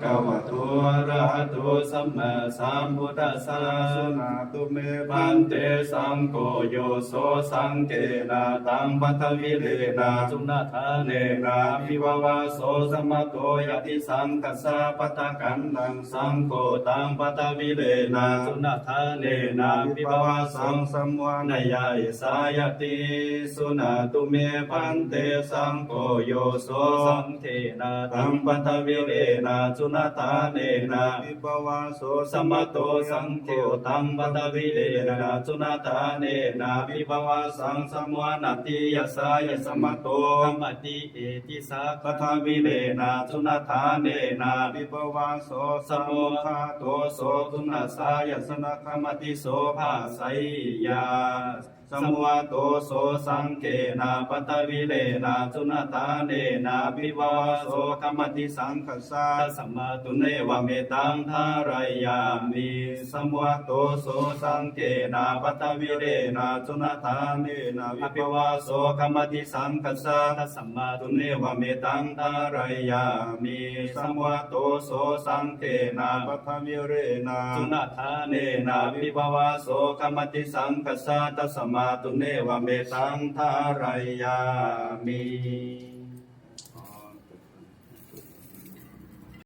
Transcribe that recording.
กวะโตอะระหะโตสัมมาสัมพุทธัสสะสุนาตุเมพันเตสังโฆโยโสสังเกนะตังปัทวิเลนะจุนาทาเนนะภิวาวาโสสมะโตยติสังคัสสะปะทะกันตังสังโฆตังปัทวิเลนะจุนาทาเนนะภิวาวาสังสัมวานายายสายติสุนาตุเมพันเตสังโฆโยโสสังเทนะตังปัทวิเลนะจุนาทาเนนะวิภวาโสสมะโตสังโฆตังปัทวิเลนะจุนาทาเนนะวิภวาสังสัมวานาติยสายสมะโตกัมมติเอติสาปัทวิเลนะจุนาทาเนนะวิภวาโสสมุขะโตโสจุนาสายสนะกัมมติโสภาไสยาสมุวโตโสสังเกนะปัตวิเลนะจุนาทาเนนะวิวาโสกัมมติสังคัสสะสัมมาตุเนวเมตังทารายามิสมุวโตโสสังเกนะปัตวิเลนะจุนาทาเนนะวิวาโสกัมมติสังคัสสะสัมมาตุเนวเมตังทารายามิสมุวโตโสสังเกนะปัตวิเลนะจุนาทาเนนะวิวาโสกัมมติสังคัสสะสัมมาตุเนวเมตังทารายามิ